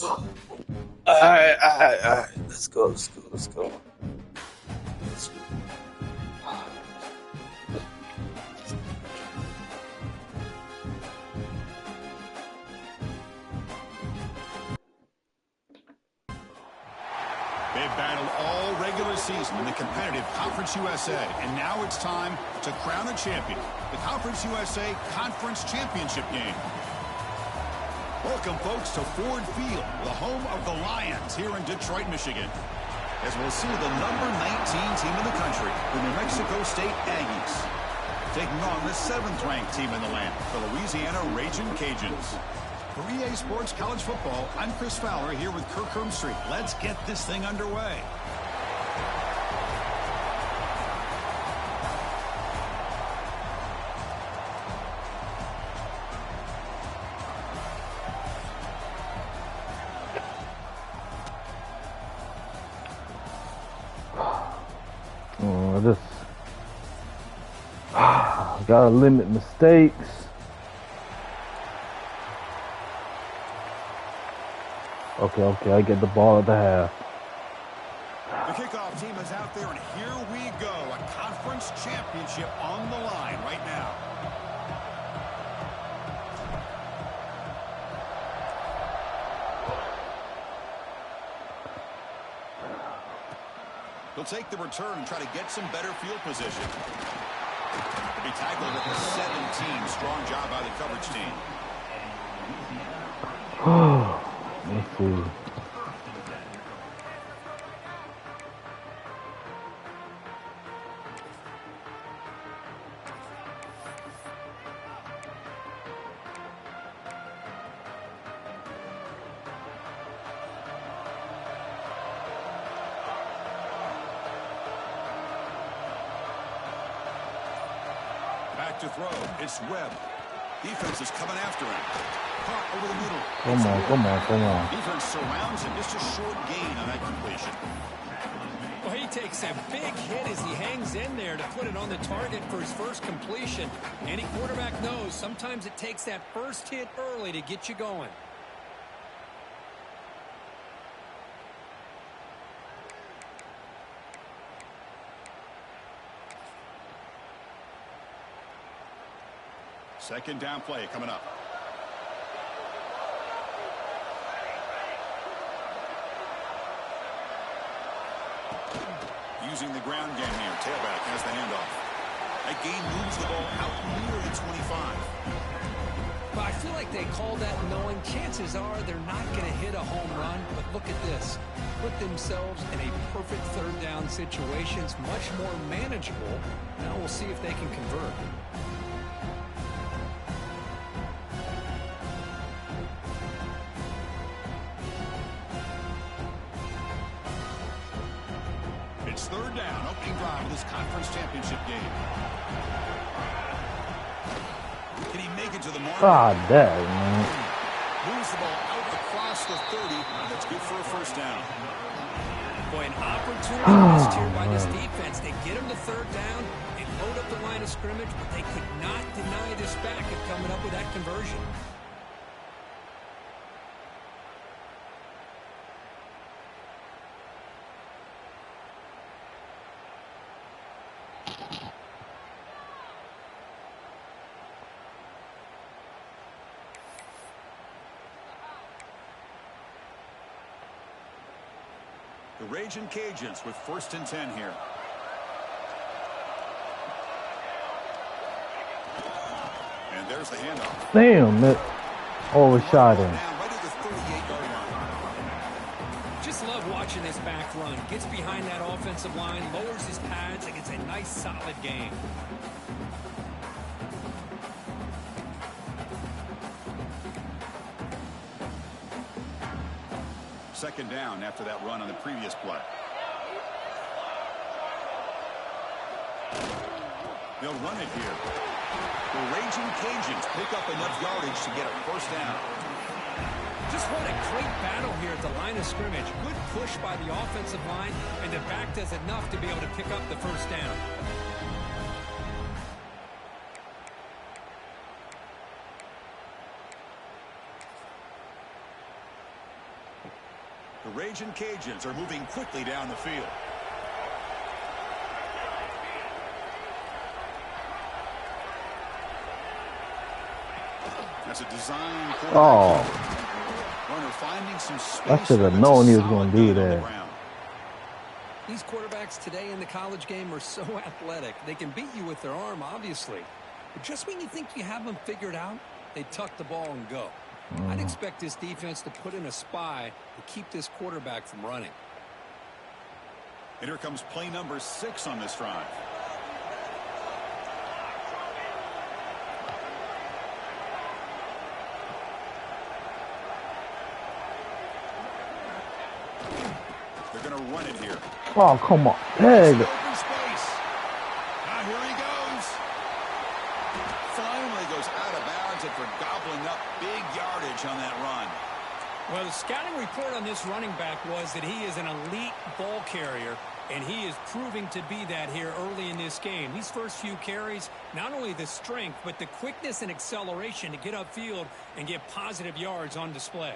All right. Let's go. They've battled all regular season in the competitive Conference USA, and now it's time to crown a champion. The Conference USA Conference Championship game. Welcome, folks, to Ford Field, the home of the Lions here in Detroit, Michigan. As we'll see the number 19 team in the country, the New Mexico State Aggies, taking on the 7th-ranked team in the land, the Louisiana Ragin Cajuns. For EA Sports College Football, I'm Chris Fowler here with Kirk Hermstreet. Let's get this thing underway. Gotta limit mistakes. Okay, I get the ball at the half. The kickoff team is out there, and here we go. A conference championship on the line right now. He'll take the return and try to get some better field position. He tackled with a 17-strong job by the coverage team. Let's see. Back to throw. It's Webb. Defense is coming after him. Caught over the middle. Come on. Defense surrounds him. Just a short gain on that completion. Well, he takes a big hit as he hangs in there to put it on the target for his first completion. Any quarterback knows sometimes it takes that first hit early to get you going. Second down play coming up. Using the ground game here. Tailback has the handoff. That gain moves the ball out near the 25. But I feel like they call that knowing chances are they're not going to hit a home run. But look at this. Put themselves in a perfect third down situation. It's much more manageable. Now we'll see if they can convert. It's third down, opening drive of this conference championship game. Can he make it to the mark? God dang, man. Moves the ball out across the 30. That's good for a first down. Boy, an opportunity missed here by this defense. They get him to third down and load up the line of scrimmage, but they could not deny this back of coming up with that conversion. The Ragin Cajuns with 1st and 10 here. And there's the handoff. Damn, that overshot him. Right at the 38-yard line. Just love watching this back run. Gets behind that offensive line, lowers his pads, and gets a nice solid gain. Second down after that run on the previous play. They'll run it here. The Ragin Cajuns pick up enough yardage to get a first down. Just what a great battle here at the line of scrimmage. Good push by the offensive line, and the back does enough to be able to pick up the first down. The Ragin Cajuns are moving quickly down the field. That's a design. Oh, Runner finding some space. I should have known he was going to do that. These quarterbacks today in the college game are so athletic. They can beat you with their arm, obviously. But just when you think you have them figured out, they tuck the ball and go. I'd expect this defense to put in a spy to keep this quarterback from running. And here comes play number 6 on this drive. They're going to run it here. Oh, come on. Hey. Open space. Now here he goes. Finally goes out of bounds after gobbling up big yardage on that run. Well, the scouting report on this running back was that he is an elite ball carrier, and he is proving to be that here early in this game. These first few carries, not only the strength, but the quickness and acceleration to get upfield and get positive yards on display.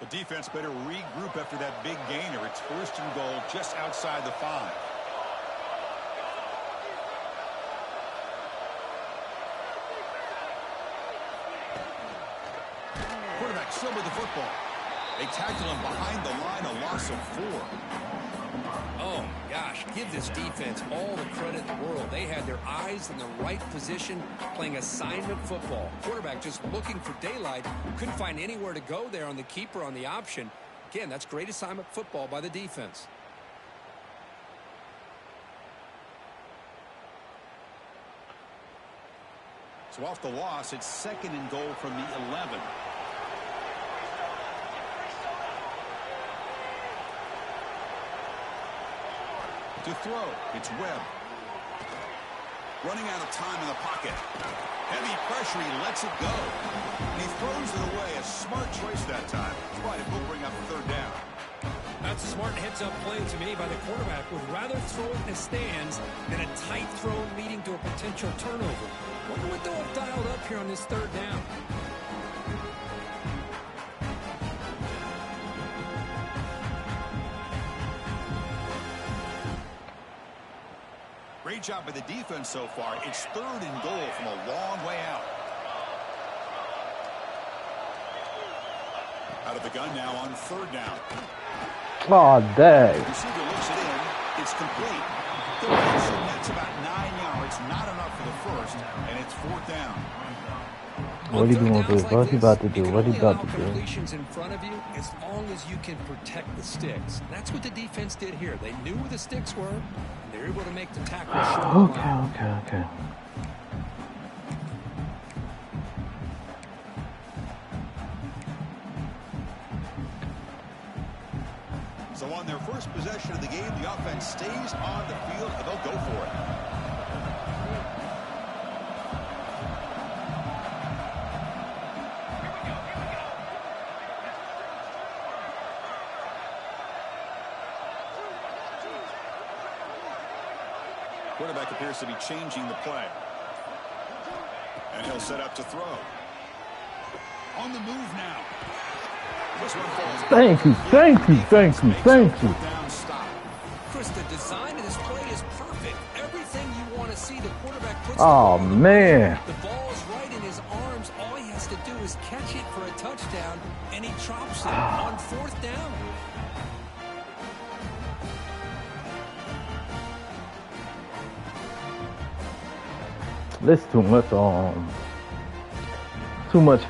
The defense better regroup after that big gainer. It's first and goal just outside the 5. Quarterback still with the football. They tackle him behind the line, a loss of 4. Oh, gosh, give this defense all the credit in the world. They had their eyes in the right position, playing assignment football. Quarterback just looking for daylight, couldn't find anywhere to go there on the keeper on the option. Again, that's great assignment football by the defense. So off the loss, it's second and goal from the 11. To throw, it's Webb. Running out of time in the pocket. Heavy pressure, he lets it go. And he throws it away. A smart choice that time. That's why it will bring up 3rd down. That's a smart heads-up play to me by the quarterback. Would rather throw it in the stands than a tight throw leading to a potential turnover. Wonder what they'll have dialed up here on this 3rd down. Great job by the defense so far. It's 3rd and goal from a long way out. Out of the gun now on 3rd down. Oh, dang. Receiver looks it in. It's complete. The pressure nets about 9 yards. Not enough for the first, and it's 4th down. What are you going to do? What he about to do? What he about to do? Completions in front of you as long as you can protect the sticks. That's what the defense did here. They knew where the sticks were. They were able to make the tackle short. Okay. So on their first possession of the game, the offense stays on the field, and they'll go for it. Quarterback appears to be changing the play. And he'll set up to throw. On the move now. This one falls. Thank you. Down stop. Chris, the design of this play is perfect. Everything you want to see, the quarterback puts Oh, the ball man. The ball is right in his arms. All he has to do is catch it for a touchdown, and he chops it on 4th down. This too much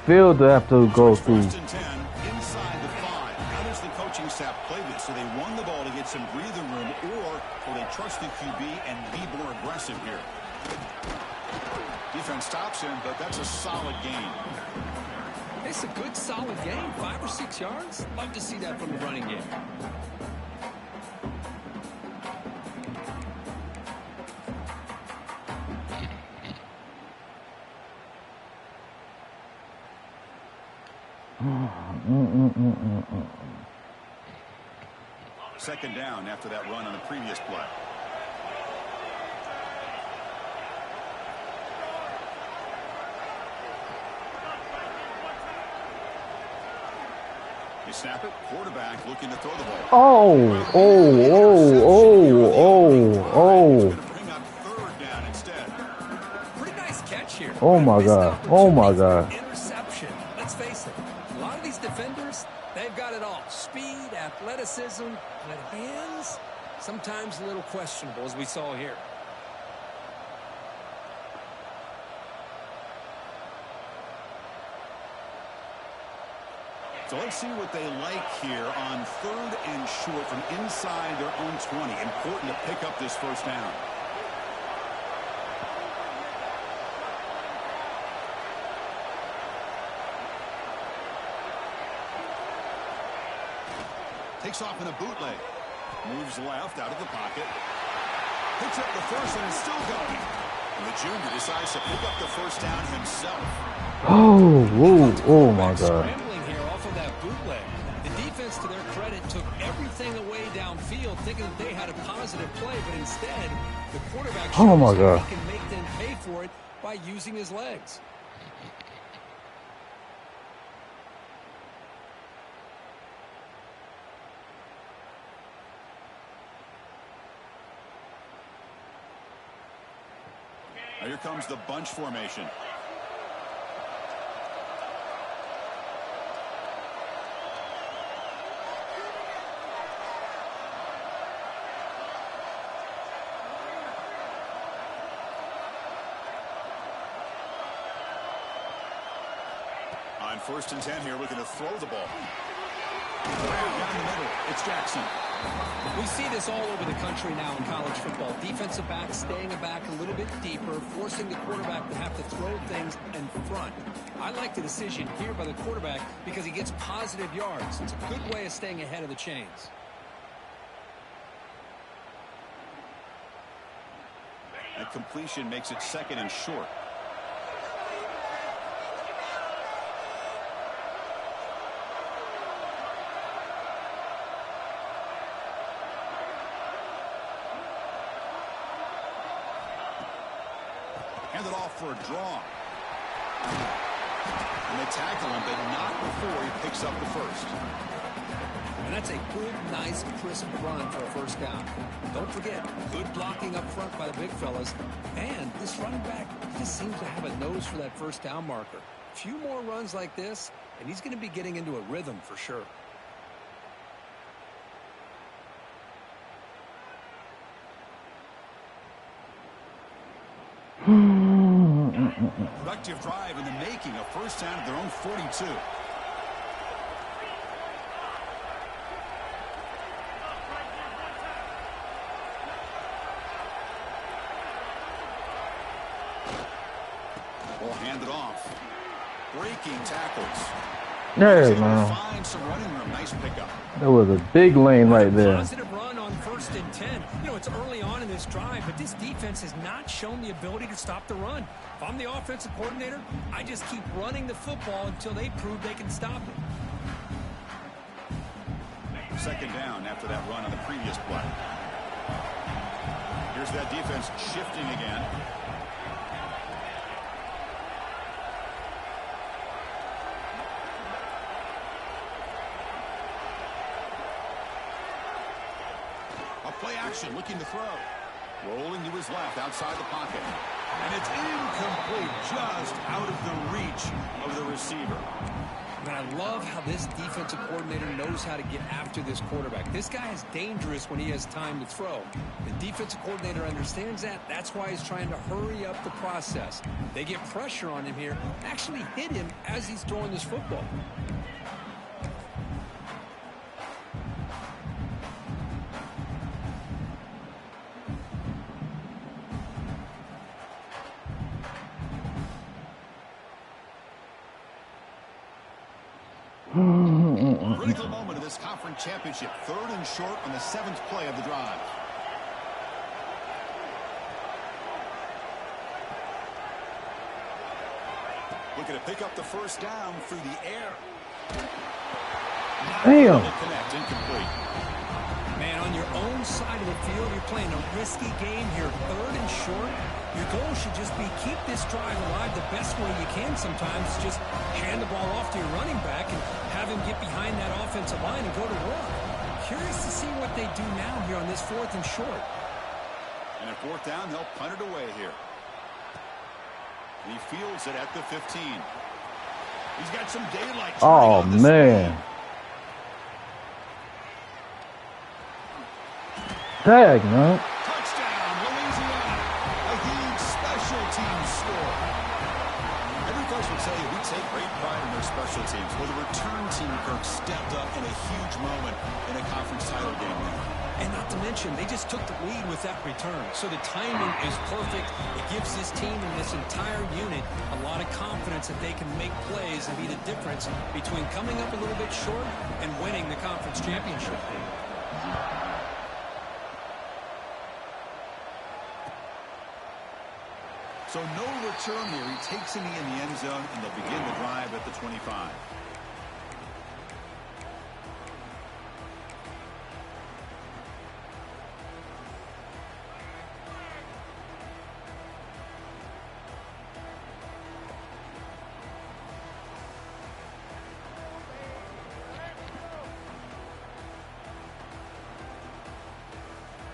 field to have to go through. First and 10, inside the 5. How does the coaching staff play this? So they run the ball to get some breathing room, or will they trust the QB and be more aggressive here? Defense stops him, but that's a solid game. It's a good, solid game. 5 or 6 yards. Love to see that from the running game. Second down after that run on the previous play. They snap it. Quarterback looking to throw the ball. Oh. Bring up third down instead. Pretty nice catch here. Oh my God. Oh my God. Interception. Let's face it. A lot of these defenders, they've got it all. Speed, athleticism, but hands, sometimes a little questionable, as we saw here. So let's see what they like here on third and short from inside their own 20. Important to pick up this first down. Takes off in a bootleg. Moves left out of the pocket. Picks up the first and is still going. And the junior decides to pick up the first down himself. Oh my God. Bootleg. The defense, to their credit, took everything away downfield, thinking that they had a positive play, but instead, the quarterback Oh my God. he can make them pay for it by using his legs. Now here comes the bunch formation. On 1st and 10 here, looking to throw the ball. Down the middle, it's Jackson. We see this all over the country now in college football. Defensive backs staying back a little bit deeper, forcing the quarterback to have to throw things in front. I like the decision here by the quarterback because he gets positive yards. It's a good way of staying ahead of the chains. That completion makes it 2nd and short. Handed off for a draw. And they tackle him, but not before he picks up the first. And that's a good, nice, crisp run for a first down. Don't forget, good blocking up front by the big fellas. And this running back just seems to have a nose for that first down marker. A few more runs like this, and he's going to be getting into a rhythm for sure. Productive drive in the making, a first down at their own 42. Ball handed off. Breaking tackles. Hey, man. Find some running room. Nice pickup. That was a big lane right there. Positive run on 1st and 10. You know, it's early on in this drive, but this defense has not shown the ability to stop the run. If I'm the offensive coordinator, I just keep running the football until they prove they can stop it. 2nd down after that run on the previous play. Here's that defense shifting again. Play action, looking to throw. Rolling to his left, outside the pocket. And it's incomplete, just out of the reach of the receiver. And I love how this defensive coordinator knows how to get after this quarterback. This guy is dangerous when he has time to throw. The defensive coordinator understands that. That's why he's trying to hurry up the process. They get pressure on him here, actually hit him as he's throwing this football. Critical moment of this conference championship. 3rd and short on the 7th play of the drive. Looking to pick up the first down through the air. Damn. Connect, incomplete. Man, on your own side of the field, you're playing a risky game here, 3rd and short. Your goal should just be keep this drive alive the best way you can sometimes. Just hand the ball off to your running back and have him get behind that offensive line and go to work. Curious to see what they do now here on this 4th and short. And at 4th down, they'll punt it away here. And he fields it at the 15. He's got some daylight. Oh, man. Tag, man. Touchdown, Louisiana. A huge special teams score. Every coach will tell you we take great pride in their special teams. Well, the return team, Kirk, stepped up in a huge moment in a conference title game there. And not to mention, they just took the lead with that return. So the timing is perfect. It gives this team and this entire unit a lot of confidence that they can make plays and be the difference between coming up a little bit short and winning the conference championship. So no return here. He takes him in the end zone, and they'll begin the drive at the 25.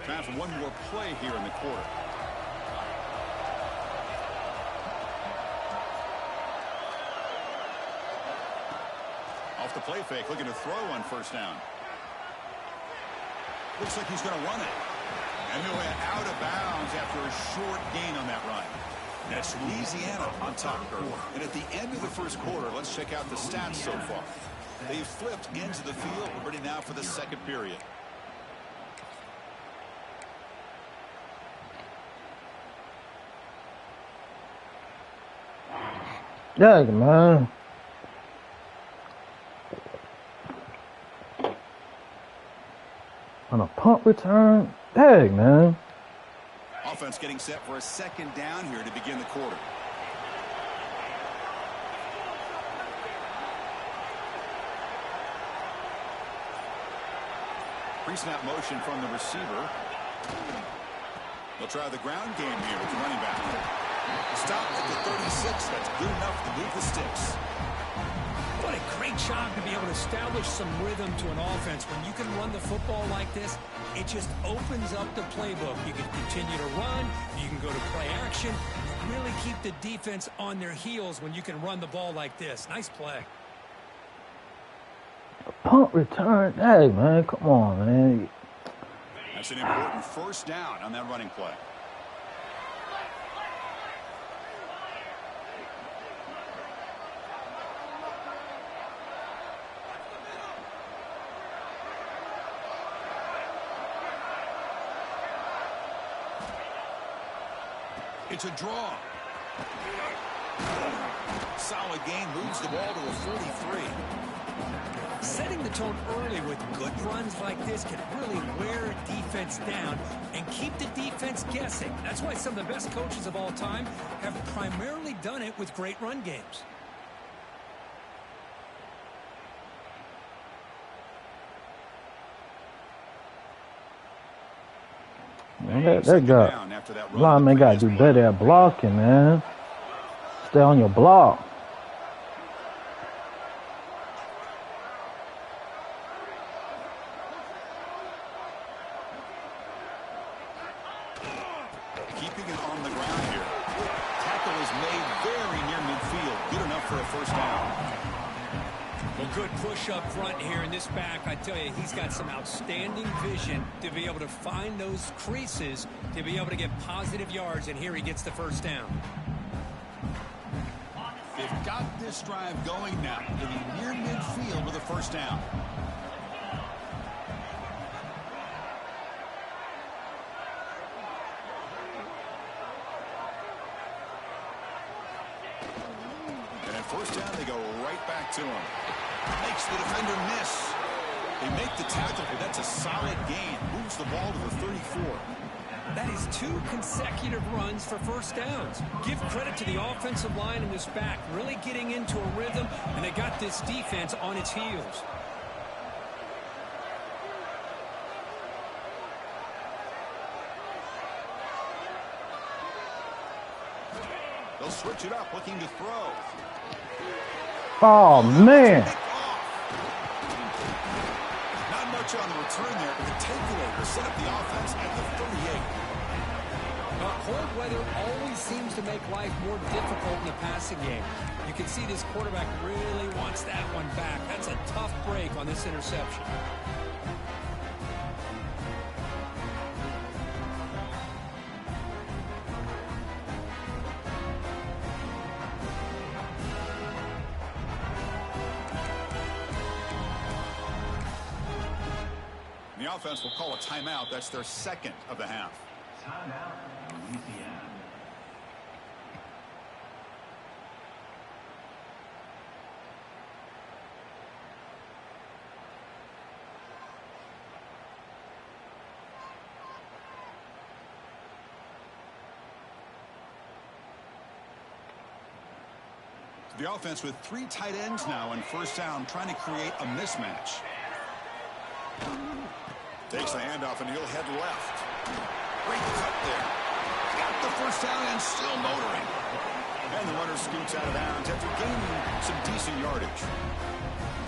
Time for one more play here in the quarter. Off the play fake, looking to throw on 1st down. Looks like he's going to run it. And he'll head out of bounds after a short gain on that run. That's Louisiana on top. And at the end of the 1st quarter, let's check out the stats so far. They've flipped into the field. We're ready now for the 2nd period. Yeah, man. On a punt return? Dang, man. Offense getting set for a 2nd down here to begin the quarter. Pre-snap motion from the receiver. They'll try the ground game here with the running back. Stop at the 36. That's good enough to move the sticks. What a great job to be able to establish some rhythm to an offense. When you can run the football like this, it just opens up the playbook. You can continue to run. You can go to play action. Really keep the defense on their heels when you can run the ball like this. Nice play. Punt return? Hey, man, come on, man. That's an important 1st down on that running play. It's a draw. Solid gain, moves the ball to a 43. Setting the tone early with good runs like this can really wear a defense down and keep the defense guessing. That's why some of the best coaches of all time have primarily done it with great run games. Man, that guy, lineman got to do better at blocking, man. Stay on your block. Keeping it on the ground here. Tackle is made very near midfield. Good enough for a 1st down. Well, good push up front here in this back. I tell you, he's got some outstanding vision to be able to find those creases, to be able to get positive yards, and here he gets the 1st down. They've got this drive going now, getting near midfield with a 1st down. And at 1st down, they go right back to him. Makes the defender miss. They make the tackle, but that's a solid gain. Moves the ball to the 34. That is 2 consecutive runs for 1st downs. Give credit to the offensive line in this back, really getting into a rhythm, and they got this defense on its heels. They'll switch it up, looking to throw. Oh, man. Not much on the return there, but the takeaway will set up the offense at the 38. Cold weather always seems to make life more difficult in the passing game. You can see this quarterback really wants that one back. That's a tough break on this interception. The offense will call a timeout. That's their second of the half. Timeout, Louisiana. The offense with 3 tight ends now on first down, trying to create a mismatch. Takes the handoff and he'll head left. Great cut there. Got the first down and still motoring. And the runner scoots out of bounds after gaining some decent yardage.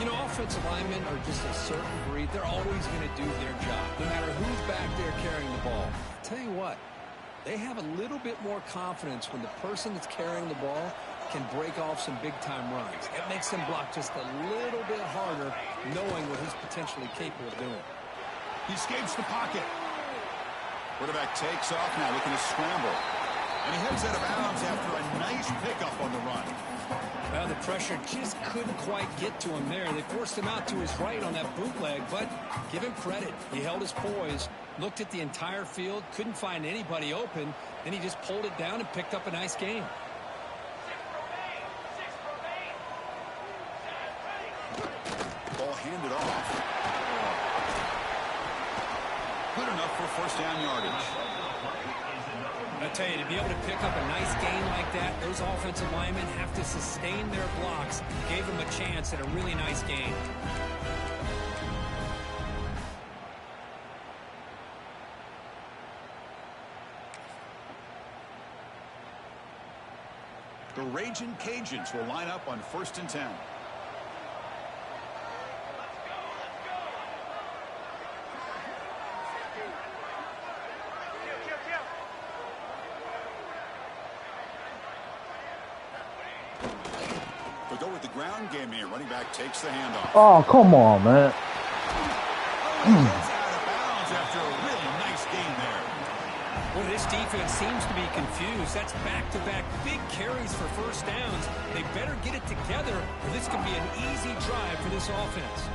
You know, offensive linemen are just a certain breed. They're always going to do their job, no matter who's back there carrying the ball. I'll tell you what, they have a little bit more confidence when the person that's carrying the ball can break off some big-time runs. It makes them block just a little bit harder, knowing what he's potentially capable of doing. He escapes the pocket. Quarterback takes off now, looking to scramble. And he heads out of bounds after a nice pickup on the run. Well, the pressure just couldn't quite get to him there. They forced him out to his right on that bootleg, but give him credit. He held his poise, looked at the entire field, couldn't find anybody open, then he just pulled it down and picked up a nice gain. Ball handed off. Good enough for first down yardage. I tell you, to be able to pick up a nice gain like that, those offensive linemen have to sustain their blocks. Gave him a chance at a really nice gain. The Ragin Cajuns will line up on 1st and 10. They'll go with the ground game here. Running back takes the handoff. Oh, come on, man. He's out of bounds after a really nice gain there. Well, this defense seems to be confused. That's back-to-back big carries for first downs. They better get it together, or this could be an easy drive for this offense.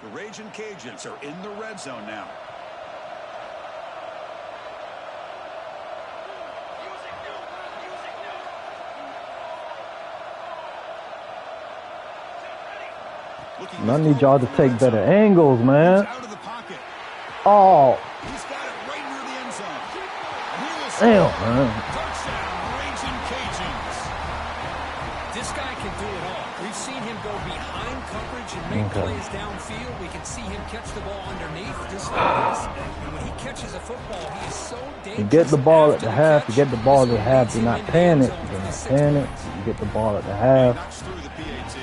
The Ragin Cajuns are in the red zone now. I need y'all to take better angles, man. Out of the pocket. Oh. He's got it right near the end zone. Damn, man. Touchdown, Ragin Cajuns. This guy can do it all. We've seen him go behind coverage and make plays downfield. We can see him catch the ball underneath just like this. And when he catches a football, he is so dangerous. You get the ball at the half. You get the ball at the half. You're not panic. You're not panic. You get the ball at the half. Knocks through the PAT.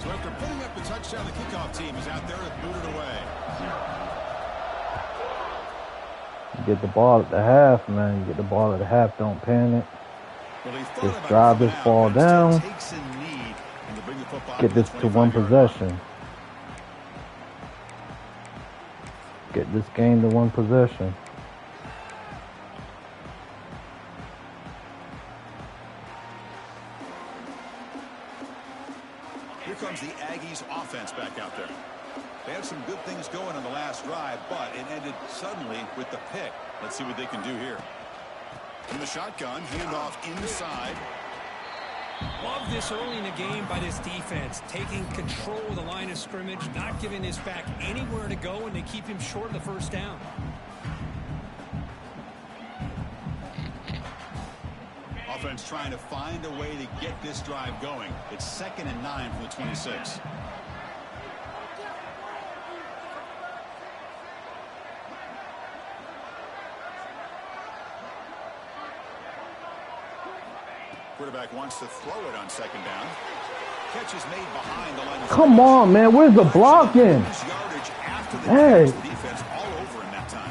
So after putting up the touchdown, the kickoff team is out there to boot it away. You get the ball at the half, man. You get the ball at the half. Don't panic. Well, Just drive this ball down. Get this to one possession. Get this game to one possession. Here comes the Aggies offense back out there. They had some good things going on the last drive, but it ended suddenly with the pick. Let's see what they can do here. From the shotgun, handoff inside. Love this early in the game by this defense, taking control of the line of scrimmage, not giving this back anywhere to go, and they keep him short of the first down. Offense trying to find a way to get this drive going. It's 2nd and 9 from the 26. Quarterback wants to throw it on second down. Catch is made behind the line. Come on, man. Where's the blocking? Hey. Defense all over in that time.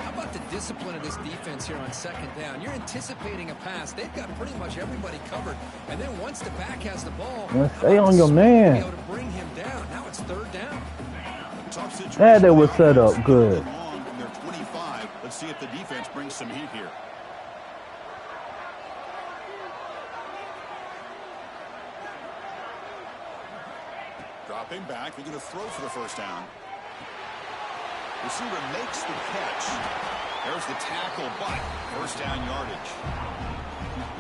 How about the discipline of this defense here on second down? You're anticipating a pass. They've got pretty much everybody covered. And then once the back has the ball, stay on your man. Be able to bring him down. Now it's third down. Yeah, they were set up good. They're 25. Let's see if the defense brings some heat here. Dropping back, they're going to throw for the first down. Receiver makes the catch. There's the tackle, but first down yardage.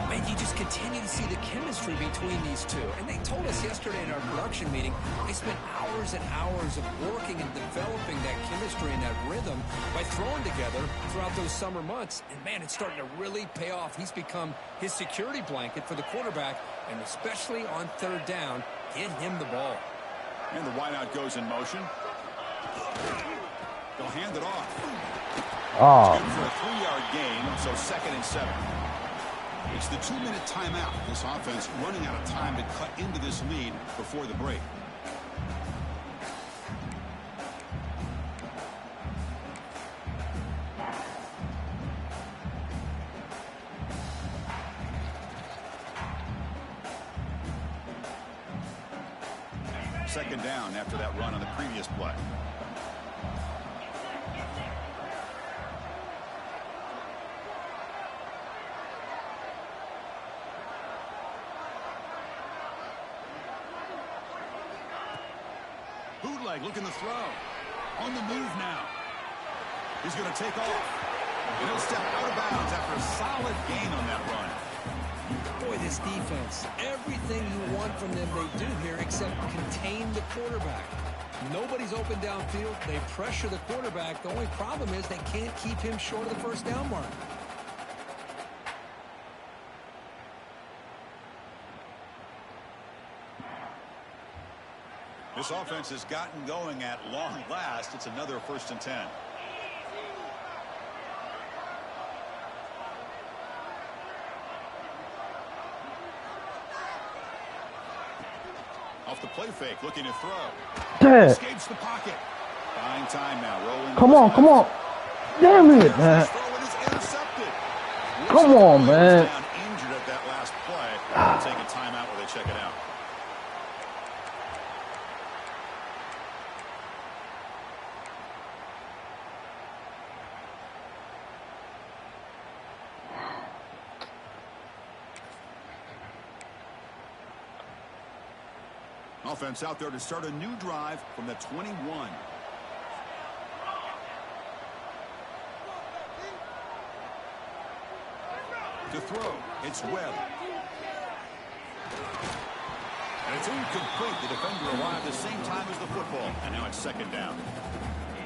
Man, you just continue to see the chemistry between these two. And they told us yesterday in our production meeting, they spent hours and hours of working and developing that chemistry and that rhythm by throwing together throughout those summer months. And, man, it's starting to really pay off. He's become his security blanket for the quarterback, and especially on third down, get him the ball. And the wideout goes in motion. They'll hand it off. Oh. It's good for a 3-yard gain, so 2nd and 7. It's the 2-minute timeout. This offense running out of time to cut into this lead before the break. Second down after that run on the previous play. Bootleg looking to throw. On the move now. He's going to take off. And he'll step out of bounds after a solid gain on that run. Boy, this defense, everything you want from them they do here except contain the quarterback. Nobody's open downfield. They pressure the quarterback. The only problem is they can't keep him short of the first down mark. This offense has gotten going at long last. It's another 1st and 10. Off the play fake, looking to throw. Escapes the pocket. Buying time now. Rolling. Come on, come on. Damn it, man. Come on, man. Injured at that last play. Take a timeout while they check it out. Offense out there to start a new drive from the 21. To throw, it's Webb. And it's incomplete. The defender arrived the same time as the football. And now it's 2nd down.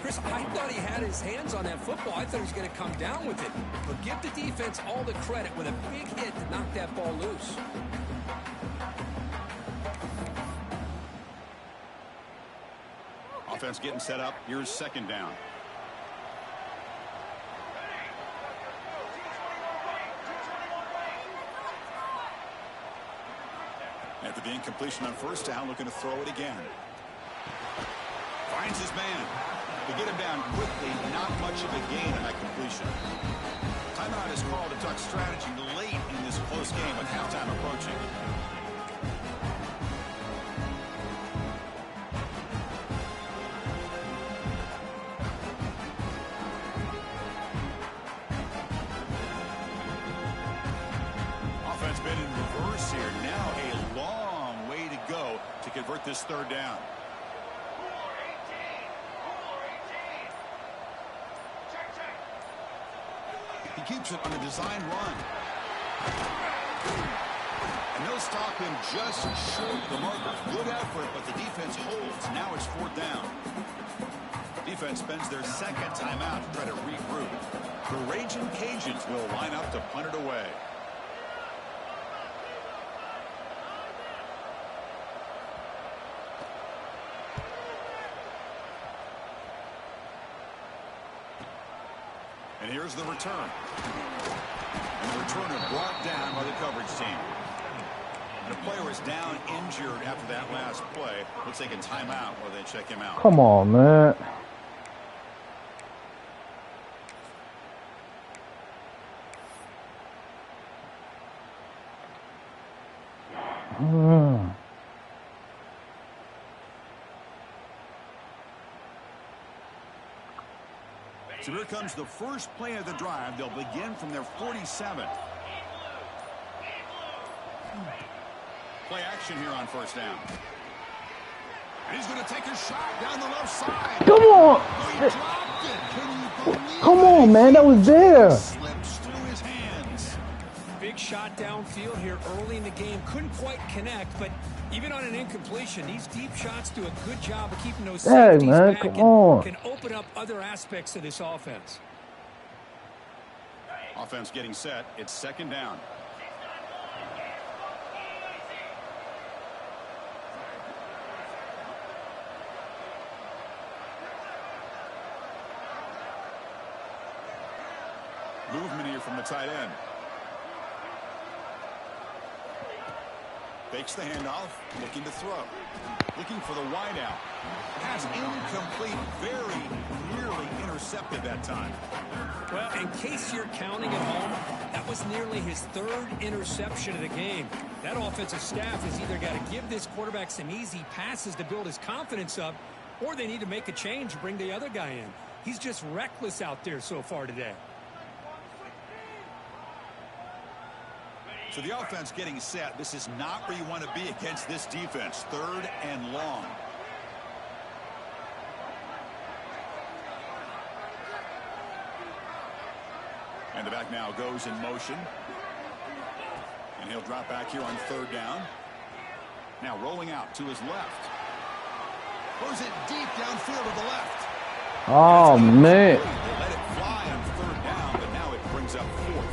Chris, I thought he had his hands on that football. I thought he was going to come down with it. But give the defense all the credit with a big hit to knock that ball loose. Offense getting set up. Here's 2nd down. After the incompletion on first down, looking to throw it again. Finds his man. To get him down quickly, not much of a gain on that completion. Timeout is called to talk strategy late in this close game with halftime approaching. Offense been in reverse here. Now a long way to go to convert this 3rd down. He keeps it on a design run. And they'll stop him just short of the marker. Good effort, but the defense holds. Now it's 4th down. Defense spends their 2nd timeout to try to regroup. The Ragin Cajuns will line up to punt it away. And here's the return. And the returner brought down by the coverage team. The player is down injured after that last play. Looks like a timeout while they check him out. Come on, man. So here comes the first play of the drive. They'll begin from their 47. Play action here on first down. And he's going to take a shot down the left side. Come on. Come on, man. That was there. Slips through his hands. Big shot downfield here early in the game. Couldn't quite connect, but even on an incompletion, these deep shots do a good job of keeping those safeties man, back come on. and can open up other aspects of this offense. Offense getting set. It's second down. Movement here from the tight end. Fakes the handoff, looking to throw. Looking for the wideout. Pass incomplete, very nearly intercepted that time. Well, in case you're counting at home, that was nearly his third interception of the game. That offensive staff has either got to give this quarterback some easy passes to build his confidence up, or they need to make a change and bring the other guy in. He's just reckless out there so far today. So the offense getting set. This is not where you want to be against this defense. Third and long. And the back now goes in motion. And he'll drop back here on third down. Now rolling out to his left. Throws it deep downfield to the left. Oh, man. They let it fly on third down, but now it brings up fourth.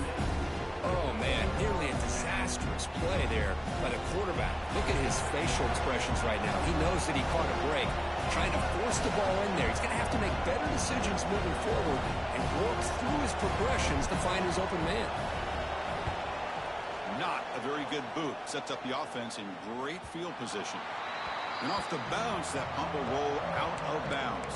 Oh, man, nearly a disastrous play there by the quarterback. Look at his facial expressions right now. He knows that he caught a break, trying to force the ball in there. He's going to have to make better decisions moving forward and work through his progressions to find his open man. Not a very good boot. Sets up the offense in great field position. And off the bounce, that pump will roll out of bounds.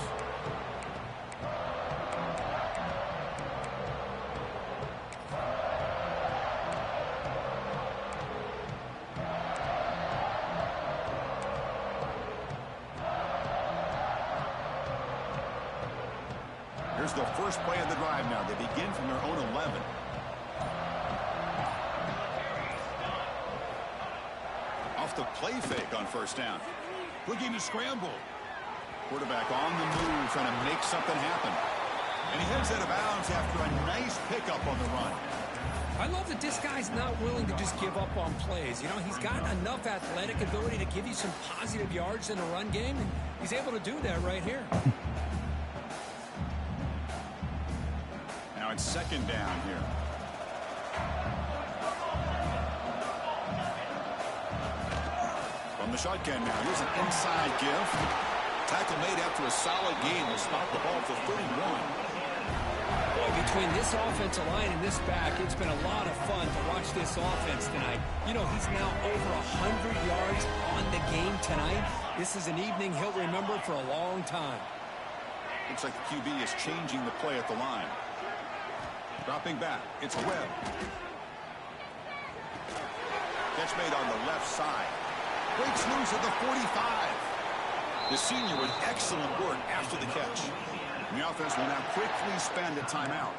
Here's the first play of the drive now. They begin from their own 11. Off the play fake on first down. Looking to scramble. Quarterback on the move, trying to make something happen. And he heads out of bounds after a nice pickup on the run. I love that this guy's not willing to just give up on plays. You know, he's got enough athletic ability to give you some positive yards in the run game, and he's able to do that right here. Now it's second down here. From the shotgun now, here's an inside give. Tackle made after a solid gain will stop the ball for 31. Boy, between this offensive line and this back, it's been a lot of fun to watch this offense tonight. You know, he's now over 100 yards on the game tonight. This is an evening he'll remember for a long time. Looks like the QB is changing the play at the line. Dropping back, it's Webb. Catch made on the left side. Breaks loose at the 45. The senior with excellent work after the catch. And the offense will now quickly spend a timeout.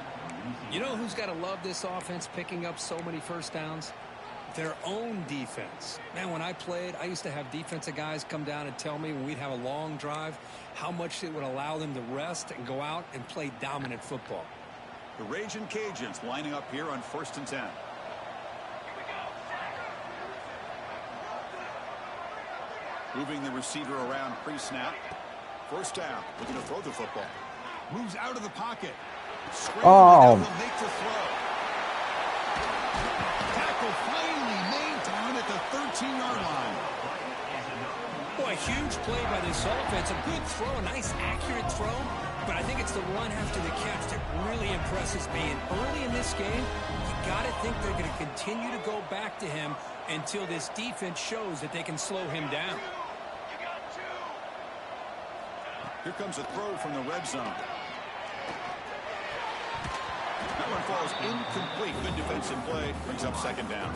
You know who's got to love this offense picking up so many first downs? Their own defense. Man, when I played, I used to have defensive guys come down and tell me when we'd have a long drive how much it would allow them to rest and go out and play dominant football. The Ragin Cajuns lining up here on 1st and 10. Moving the receiver around pre-snap. First down, looking to throw the football. Moves out of the pocket. Will make the throw. Tackle finally made down at the 13-yard line. Boy, huge play by this offense. A good throw, a nice accurate throw. But I think it's the run after the catch that really impresses me. And early in this game, you got to think they're going to continue to go back to him until this defense shows that they can slow him down. Here comes a throw from the red zone. That one falls incomplete. Good defensive play. Brings up second down.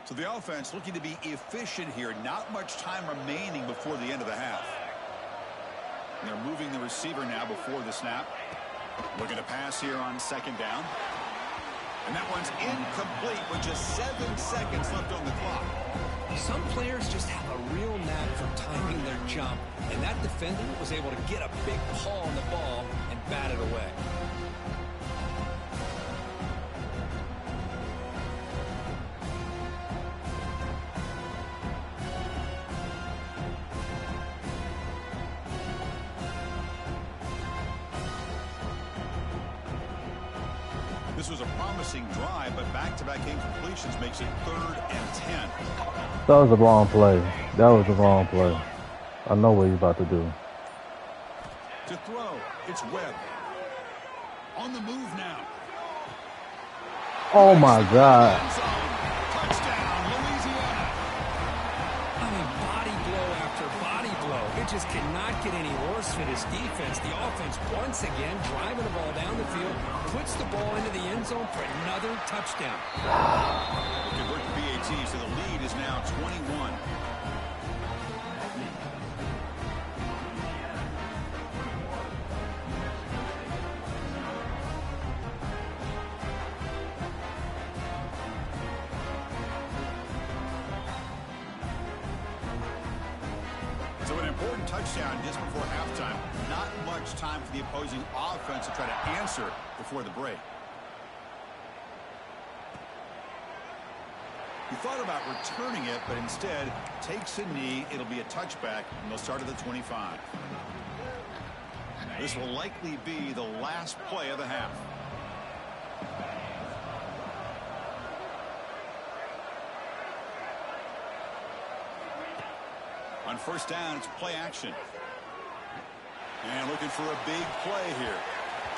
So the offense looking to be efficient here. Not much time remaining before the end of the half. And they're moving the receiver now before the snap. Looking to pass here on second down. And that one's incomplete with just 7 seconds left on the clock. Some players just have a real knack for timing their jump, and that defender was able to get a big paw on the ball and bat it away. This was a promising drive, but back-to-back incompletions makes it 3rd and 10. That was the wrong play. That was the wrong play. I know what he's about to do. To throw, it's Webb. On the move now. Oh my God. Touchdown, Louisiana. I mean, body blow after body blow. It just cannot get any worse for this defense. The offense, once again, driving the ball down the field, puts the ball into the end zone for another touchdown. They convert the PAT, so the lead is now 21. So an important touchdown just before halftime. Not much time for the opposing offense to try to answer before the break. He thought about returning it, but instead takes a knee. It'll be a touchback, and they'll start at the 25. This will likely be the last play of the half. On first down, it's play action. And looking for a big play here.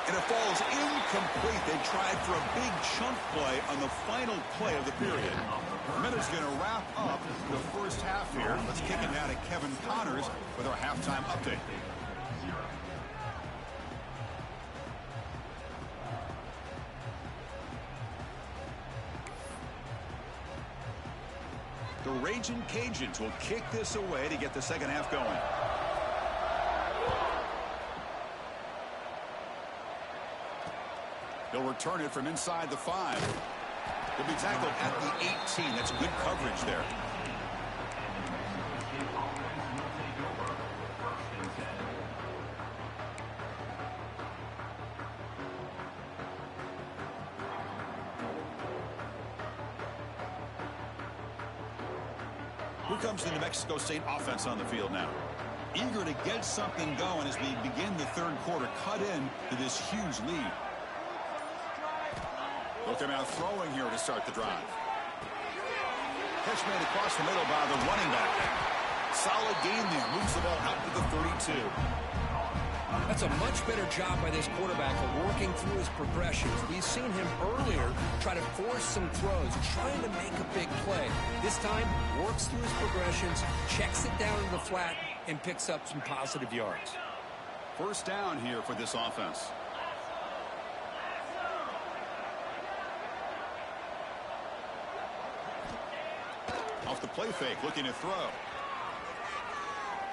And it falls incomplete. They tried for a big chunk play on the final play of the period. The minute's going to wrap up the first half here. Let's kick it now to Kevin Connors with our halftime update. The Ragin Cajuns will kick this away to get the second half going. He'll return it from inside the 5. He'll be tackled at the 18. That's good coverage there. Here comes the New Mexico State offense on the field now. Eager to get something going as we begin the third quarter. Cut in to this huge lead. They'll come out throwing here to start the drive. Catch made across the middle by the running back. Solid gain there. Moves the ball out to the 32. That's a much better job by this quarterback of working through his progressions. We've seen him earlier try to force some throws, trying to make a big play. This time, works through his progressions, checks it down to the flat, and picks up some positive yards. First down here for this offense. Off the play fake, looking to throw.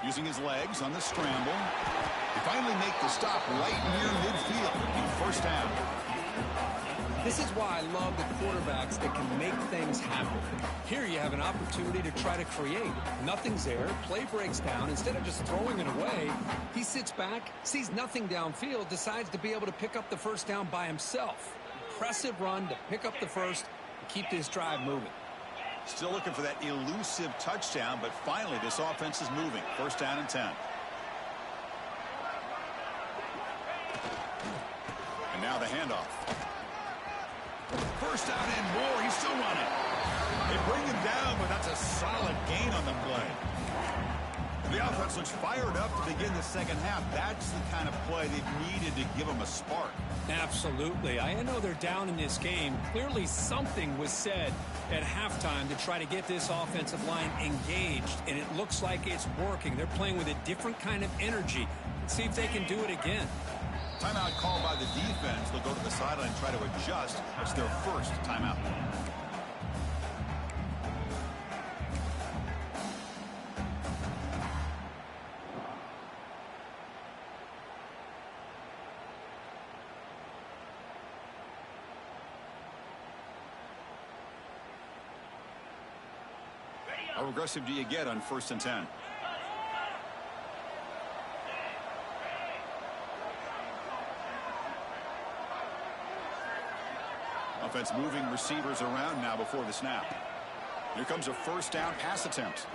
Using his legs on the scramble. They finally make the stop right near midfield in first down. This is why I love the quarterbacks that can make things happen. Here you have an opportunity to try to create. Nothing's there. Play breaks down. Instead of just throwing it away, he sits back, sees nothing downfield, decides to be able to pick up the first down by himself. impressive run to pick up the first and keep this drive moving. Still looking for that elusive touchdown, but finally this offense is moving. First down and 10. And now the handoff. First down and more. He's still running. They bring him down, but that's a solid gain on the play. The offense looks fired up to begin the second half. That's the kind of play they've needed to give them a spark. Absolutely. I know they're down in this game. Clearly something was said at halftime to try to get this offensive line engaged, and it looks like it's working. They're playing with a different kind of energy. Let's see if they can do it again. Timeout called by the defense. They'll go to the sideline and try to adjust. It's their first timeout. How aggressive do you get on 1st and 10? Offense moving receivers around now before the snap. Here comes a first down pass attempt.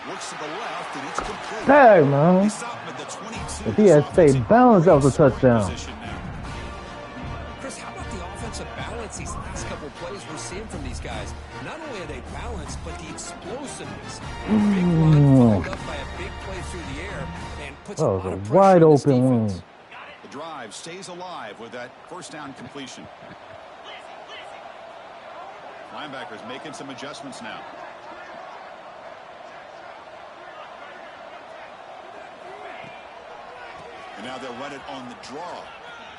Looks to the left, and it's complete. Hey, man. He's stopped at the 22. If he had stayed balanced, that was a touchdown. Chris, how about the offensive balance these last couple of plays we're seeing from these guys? Not only are they balanced, but the explosiveness. Big run followed up by a big play through the air and puts a lot of pressure wide on this open defense. wing. The drive stays alive with that first down completion. Linebackers making some adjustments now. And now they'll run it on the draw.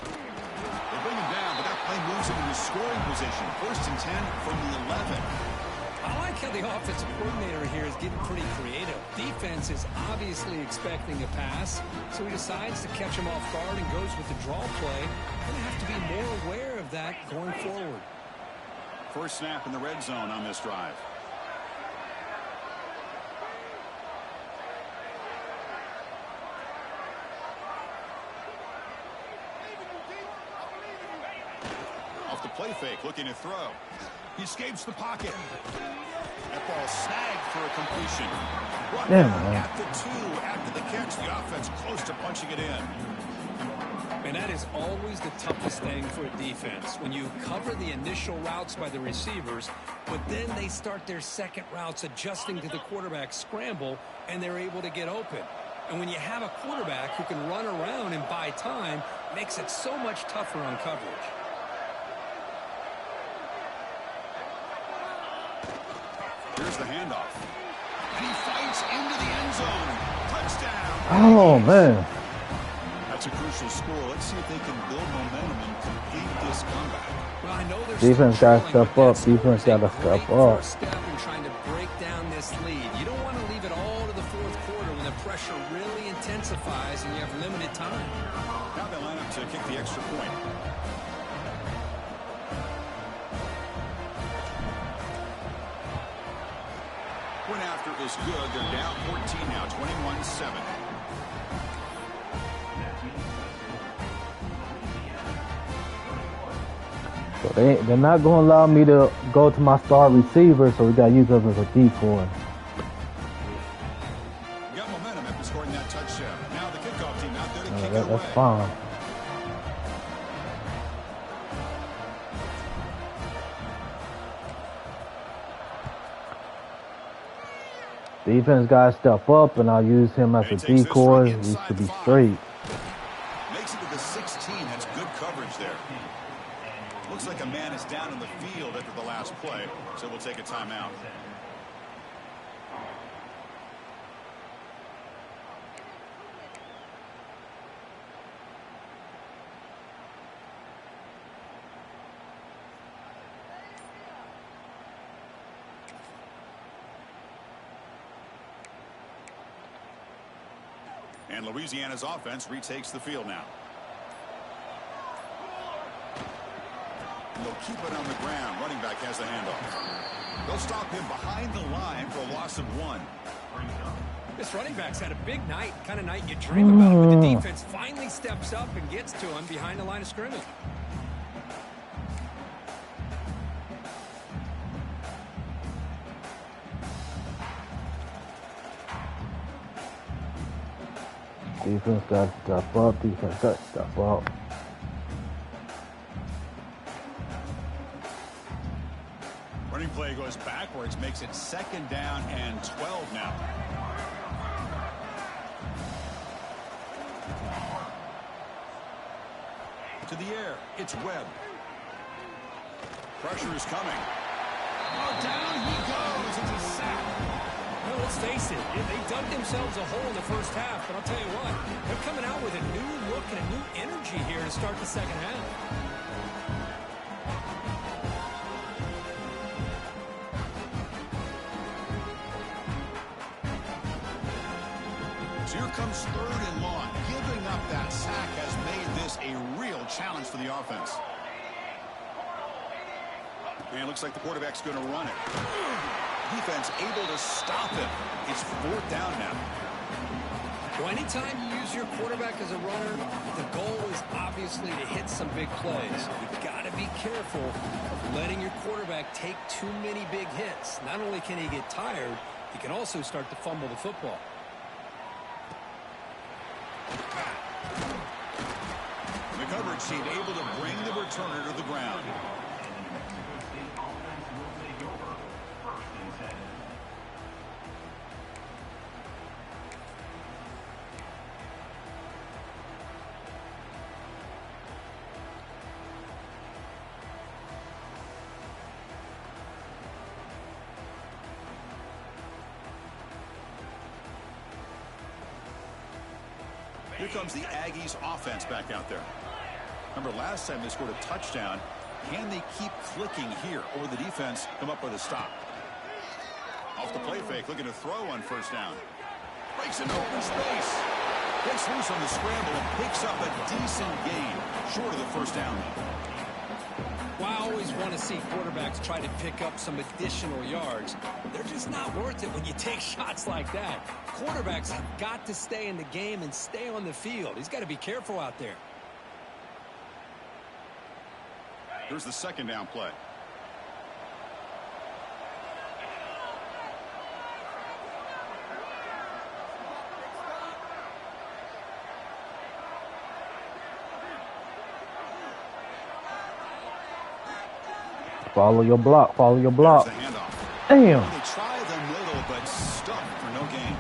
They bring him down, but that play moves him into scoring position. 1st and 10 from the 11. I like how the offensive coordinator here is getting pretty creative. Defense is obviously expecting a pass, so he decides to catch him off guard and goes with the draw play. Going to have to be more aware of that going forward. First snap in the red zone on this drive. Off the play fake, looking to throw. He escapes the pocket. That ball snagged for a completion. Brought down at the 2 after the catch. The offense close to punching it in. And that is always the toughest thing for a defense. When you cover the initial routes by the receivers, but then they start their second routes adjusting to the quarterback scramble, and they're able to get open. And when you have a quarterback who can run around and buy time, it makes it so much tougher on coverage. Here's the handoff. And he fights into the end zone. Touchdown. Oh, man. That's a crucial score. Let's see if they can build momentum and complete this comeback. Well, I know Defense got to step up. Defense got to step up. Step in trying to break down this lead. You don't want to leave it all to the 4th quarter when the pressure really intensifies and you have limited time. Now they line up to kick the extra point. Point after is good. They're down 14 now, 21-7. So they're not going to allow me to go to my star receiver, so we got to use them as a decoy. Got momentum after scoring that touchdown. Now the kickoff team out there to kick it away. That's fine. Defense got to step up, and I'll use him as a decoy. He should be straight. Makes it to the 16. That's good coverage there. Looks like a man is down in the field after the last play, so we'll take a timeout. And Louisiana's offense retakes the field now. And they'll keep it on the ground. Running back has the handoff. They'll stop him behind the line for a loss of 1. This running back's had a big night, kind of night you dream about, but the defense finally steps up and gets to him behind the line of scrimmage. Defense got to step up. Defense got to step up. Running play goes backwards, makes it 2nd down and 12 now. To the air, it's Webb. Pressure is coming. Oh, down he goes. It's a sack. Well, let's face it, they dug themselves a hole in the first half, but I'll tell you what, they're coming out with a new look and a new energy here to start the second half. So here comes 3rd and long. Giving up that sack has made this a real challenge for the offense. And it looks like the quarterback's going to run it. Defense able to stop him. It's 4th down now. Well, anytime you use your quarterback as a runner, the goal is obviously to hit some big plays. You've got to be careful of letting your quarterback take too many big hits. Not only can he get tired, he can also start to fumble the football. The coverage team able to bring the returner to the ground. Here comes the Aggies offense back out there. Remember last time they scored a touchdown. Can they keep clicking here, or the defense come up with a stop? Off the play fake, looking to throw on 1st down. Breaks an open space. Gets loose on the scramble and picks up a decent gain. Short of the 1st down. Well, I always want to see quarterbacks try to pick up some additional yards. They're just not worth it when you take shots like that. Quarterbacks have got to stay in the game and stay on the field. He's got to be careful out there. Here's the 2nd down play. Follow your block. Follow your block. Damn. They try the middle, but stuck for no gain.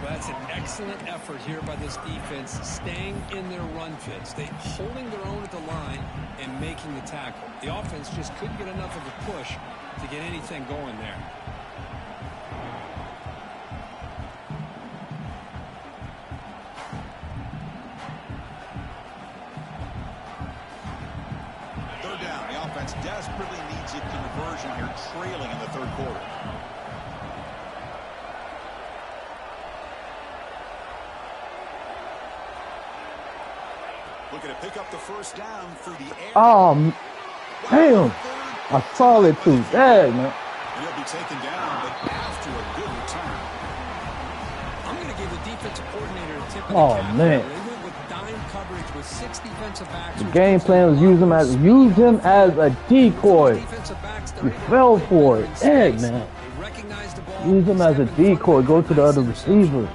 Well, that's an excellent effort here by this defense, staying in their run fits. They holding their own at the line and making the tackle. The offense just couldn't get enough of a push to get anything going there. Desperately needs a conversion here, trailing in the 3rd quarter. Looking to pick up the 1st down through the air. Oh, damn. I saw it too. Dang, man. He'll be taken down, but after a good return. I'm going to give the defensive coordinator a tip of the Oh, cap. man. They went with dime coverage with 6 defensive backs. The game plan was use him as a decoy. You fell for it. Dang, man. Use him as a decoy. Go to the other receivers.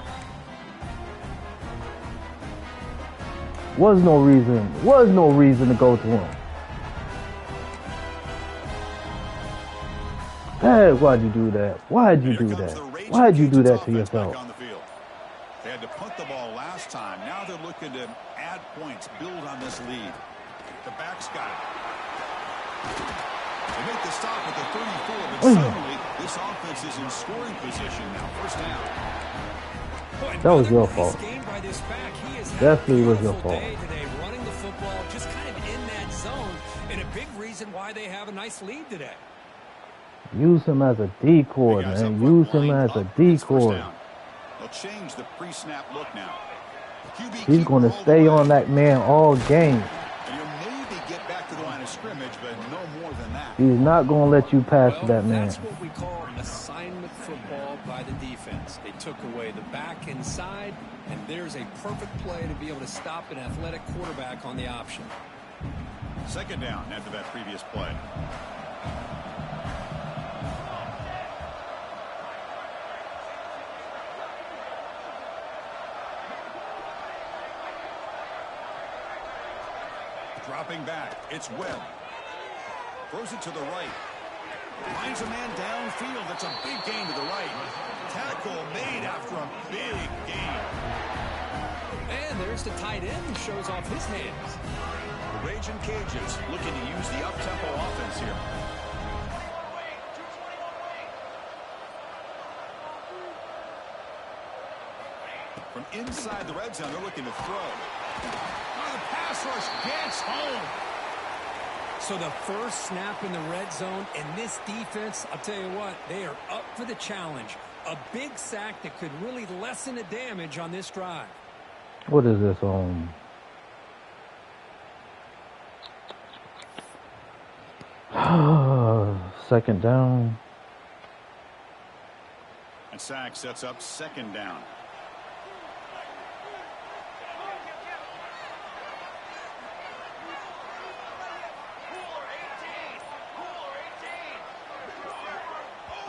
Was no reason to go to him. Hey, why'd you do that? Why'd you do that? Why'd you do that to yourself? They had to punt the ball last time. Now they're looking to add points, build on this lead. The back's got it. They make the stop at the 34, but suddenly this offense is in scoring position now. 1st down. That was your fault. Definitely was your fault. Today, running the football, just kind of in that zone, and a big reason why they have a nice lead today. Use him as a decoy, man. Use him as a decoy. They'll change the pre-snap look now. He's going to stay on that man all game. And he'll maybe get back to the line of scrimmage, but no more than that. He's not going to let you pass that man. That's what we call assignment football by the defense. They took away the back inside, and there's a perfect play to be able to stop an athletic quarterback on the option. 2nd down after that previous play. Dropping back, it's Webb. Throws it to the right. Finds a man downfield. That's a big gain to the right. Tackle made after a big gain. And there's the tight end who shows off his hands. The Ragin Cajuns looking to use the up-tempo offense here. From inside the red zone, they're looking to throw. Oh, the pass rush gets home. So the first snap in the red zone, and this defense, I'll tell you what, they are up for the challenge. A big sack that could really lessen the damage on this drive. What is this second down. And sack sets up second down.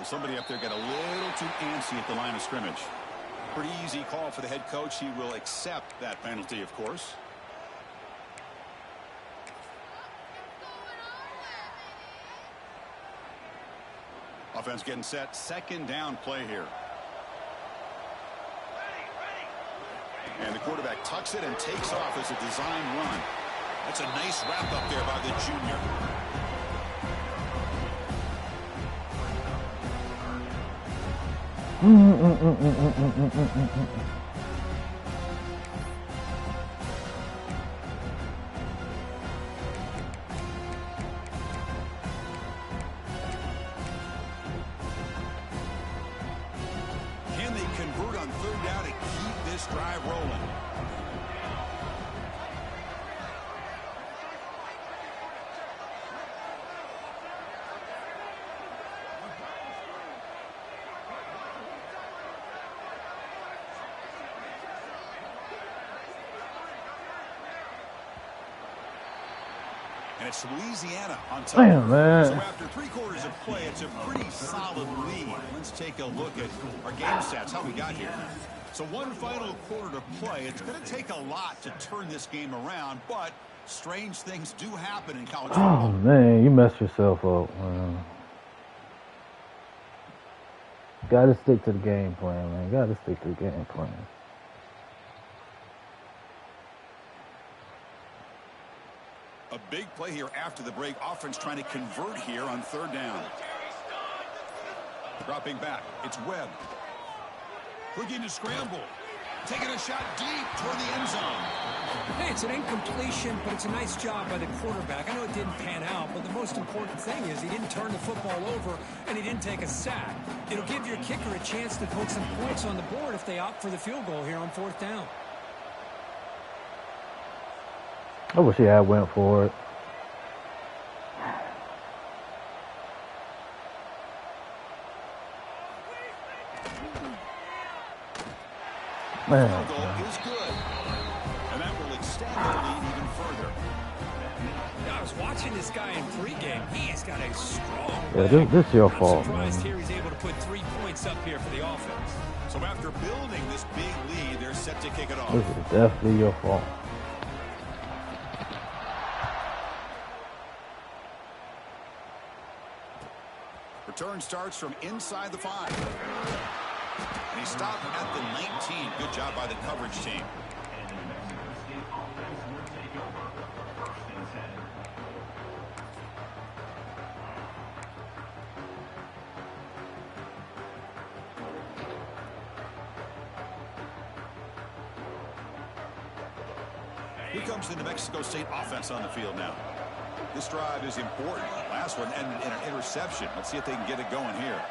Somebody up there got a little too antsy at the line of scrimmage. Pretty easy call for the head coach. He will accept that penalty, of course. Offense getting set. Second down play here. And the quarterback tucks it and takes off as a design run. That's a nice wrap up there by the junior. Can they convert on third down and keep this drive rolling? And it's Louisiana on top. Damn, man. So after 3 quarters of play, it's a pretty solid lead. Let's take a look at our game stats, how we got here. So one final quarter to play. It's going to take a lot to turn this game around, but strange things do happen in college football. Oh, man, you messed yourself up, man. Gotta stick to the game plan, man. Gotta stick to the game plan. A big play here after the break. Offense trying to convert here on third down. Dropping back. It's Webb. Looking to scramble. Taking a shot deep toward the end zone. Hey, it's an incompletion, but it's a nice job by the quarterback. I know it didn't pan out, but the most important thing is he didn't turn the football over and he didn't take a sack. It'll give your kicker a chance to put some points on the board if they opt for the field goal here on fourth down. I wish he had went for it. Man. Field goal is good. And that will extend the lead even further. Yeah, I was watching this guy in pregame. He's got a strong Yeah, this is your I'm fault, surprised man. here he's able to put 3 points up here for the offense. So after building this big lead, they're set to kick it off. This is definitely your fault. Return starts from inside the 5. And he stopped at the 19. Good job by the coverage team. Here comes the New Mexico State offense on the field now. This drive is important. Last one ended in an interception. Let's see if they can get it going here.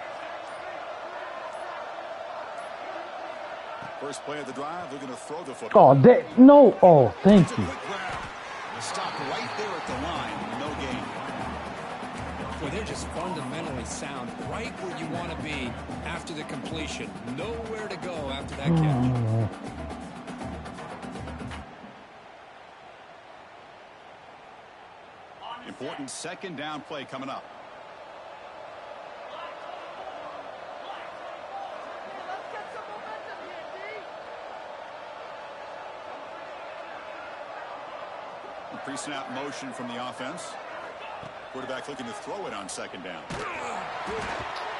First play of the drive, they're going to throw the football. Oh, no. Oh, thank It's a you. quick grab. Stop right there at the line. No gain. Well, they're just fundamentally sound, right where you want to be after the completion. Nowhere to go after that catch. Important second down play coming up. Pre-snap motion from the offense. Quarterback looking to throw it on second down.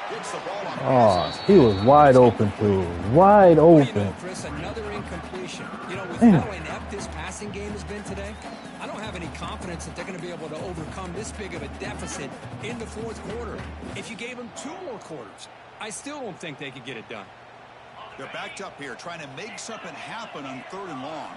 Gets the ball off. Oh, he was wide open too. Wide open. Chris, another incompletion. You know, with how inept this passing game has been today, I don't have any confidence that they're going to be able to overcome this big of a deficit in the fourth quarter. If you gave them 2 more quarters, I still don't think they could get it done. They're backed up here, trying to make something happen on 3rd and long.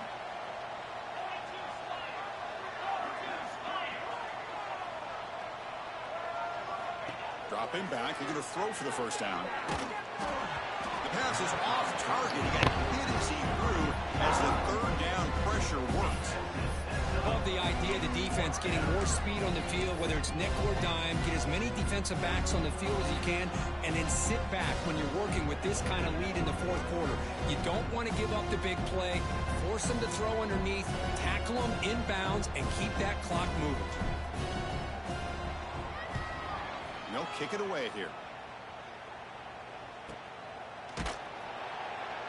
Dropping back, they're going to throw for the first down. The pass is off target. He got hit as he threw as the 3rd down pressure works. Love the idea of the defense getting more speed on the field, whether it's nickel or dime, get as many defensive backs on the field as you can, and then sit back when you're working with this kind of lead in the fourth quarter. You don't want to give up the big play, force them to throw underneath, tackle them inbounds, and keep that clock moving. They'll kick it away here.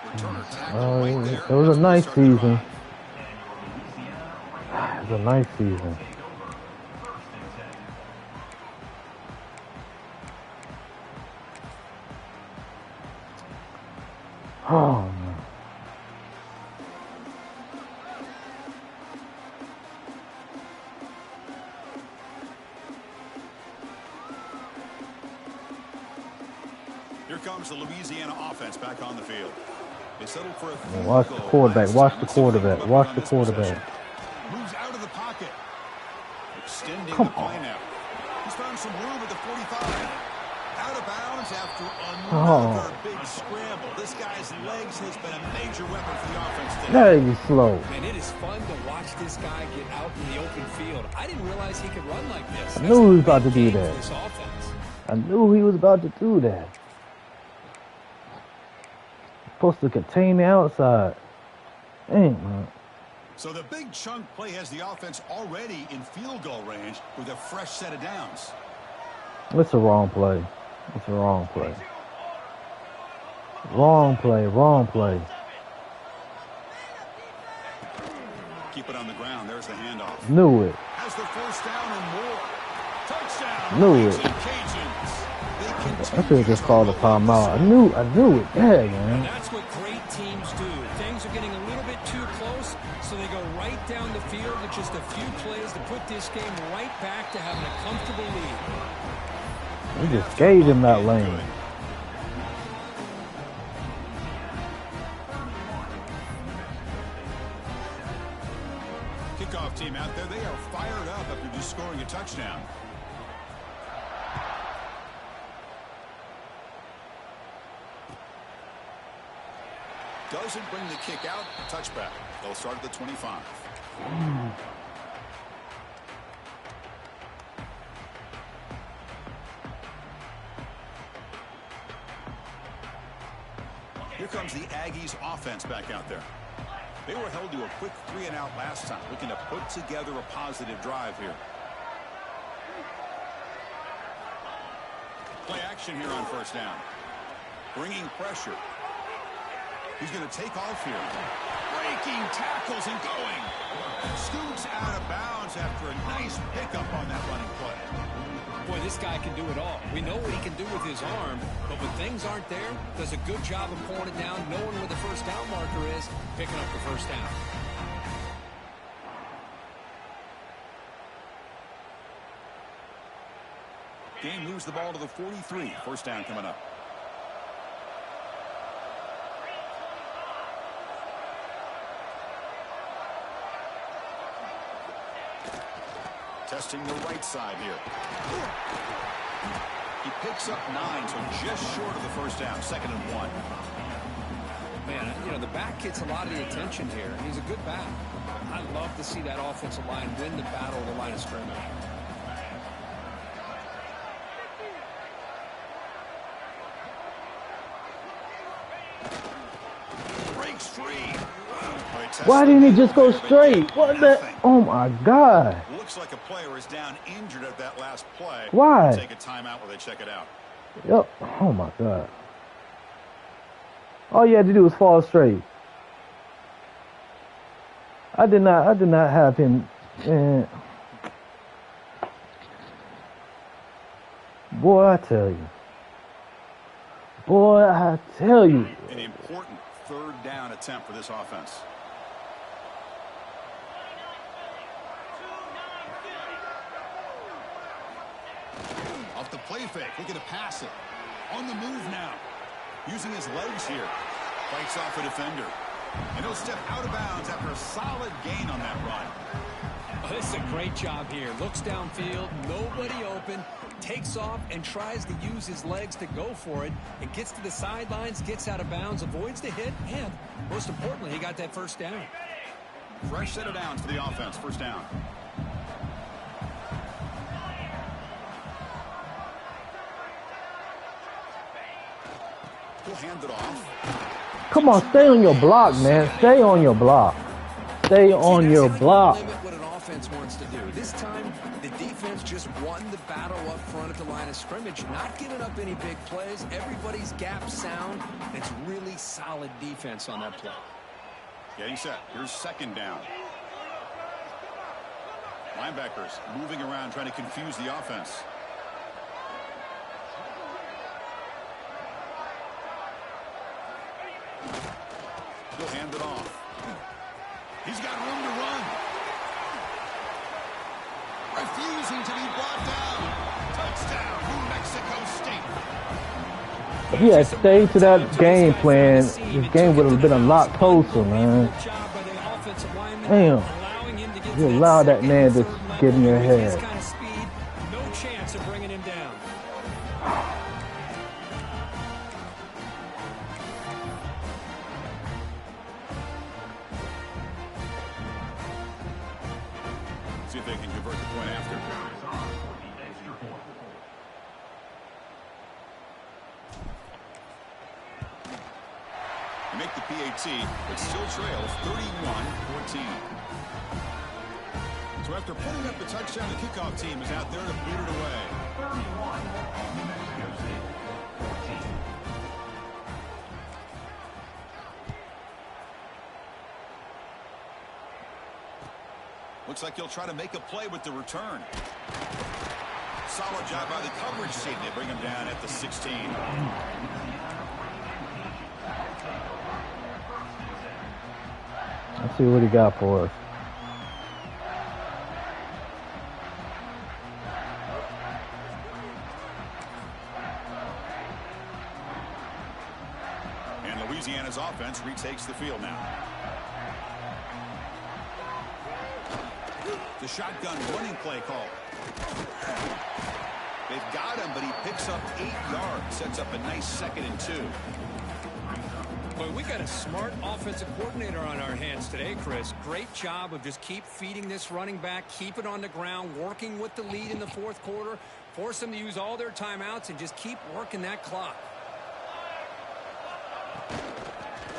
Returner tackle right there. It was a nice season. It was a nice season. Oh, man. Here comes the Louisiana offense back on the field. They settled for a Watch the quarterback. Watch the quarterback. Watch the quarterback. Moves out of the pocket. Extending Come the play on. now. He's found some room at the 45. Out of bounds after Oh. another big scramble. This guy's legs has been a major weapon for the offense today. That is slow. And it is fun to watch this guy get out in the open field. I didn't realize he could run like this. I knew he was about to do that. This offense. I knew he was about to do that. Supposed to contain the outside. Dang, man. So the big chunk play has the offense already in field goal range with a fresh set of downs. It's a wrong play. It's a wrong play. Wrong play. Wrong play. Keep it on the ground. There's the handoff. Knew it. Has the first down and more. Touchdown. Knew it. Ragin Cajuns. I should have just called a timeout. I knew it. Yeah, man. That's what great teams do. Things are getting a little bit too close, so they go right down the field with just a few plays to put this game right back to having a comfortable lead. We just gave him that lane. Kickoff team out there. They are fired up after just scoring a touchdown. Doesn't bring the kick out. Touchback. They'll start at the 25. Here comes the Aggies offense back out there. They were held to a quick 3-and-out last time, looking to put together a positive drive here. Play action here on first down. Bringing pressure. He's going to take off here. Breaking tackles and going. Scoots out of bounds after a nice pickup on that running play. Boy, this guy can do it all. We know what he can do with his arm, but when things aren't there, does a good job of pulling it down, knowing where the first down marker is, picking up the first down. Game moves the ball to the 43. First down coming up. Testing the right side here. He picks up 9, so just short of the first down. 2nd and 1. Man, you know, the back gets a lot of the attention here. He's a good back. I love to see that offensive line win the battle of the line of scrimmage. Breaks free. Why didn't he just go straight? What the? Oh my God. Looks like a player is down injured at that last play. Why? Take a timeout while they check it out. Yep. Oh my God. All you had to do was fall straight. I did not have him And boy, I tell you. Boy, I tell you. An important third down attempt for this offense. Off the play fake, looking to pass it. On the move now. Using his legs here. Fights off a defender. And he'll step out of bounds after a solid gain on that run. Oh, this is a great job here. Looks downfield, nobody open, takes off and tries to use his legs to go for it, and gets to the sidelines, gets out of bounds, avoids the hit, and most importantly, he got that first down. Fresh set of downs for the offense. First down. He'll hand it off. Come on, stay on your block, man. Stay on your block. Stay on your block. Limit what an offense wants to do. This time, the defense just won the battle up front at the line of scrimmage, not giving up any big plays. Everybody's gap sound. It's really solid defense on that play. Getting set. Here's second down. Linebackers moving around, trying to confuse the offense. He'll hand it off. He's got room to run. Refusing to be brought down. Touchdown, New Mexico State. If he had stayed to that game plan, this game would have been a lot closer, man. Damn. You allow that man to get in your head. No chance of bringing him down. See if they can convert the point after. They make the PAT, but still trails 31-14. So after putting up the touchdown, the kickoff team is out there to boot it away. 31, New Mexico State, 14. Looks like he'll try to make a play with the return. Solid job by the coverage team. They bring him down at the 16. Let's see what he got for us. And Louisiana's offense retakes the field now. The shotgun running play call. They've got him, but he picks up 8 yards. Sets up a nice 2nd and 2. Boy, we got a smart offensive coordinator on our hands today, Chris. Great job of just keep feeding this running back, keep it on the ground, working with the lead in the fourth quarter, force them to use all their timeouts, and just keep working that clock.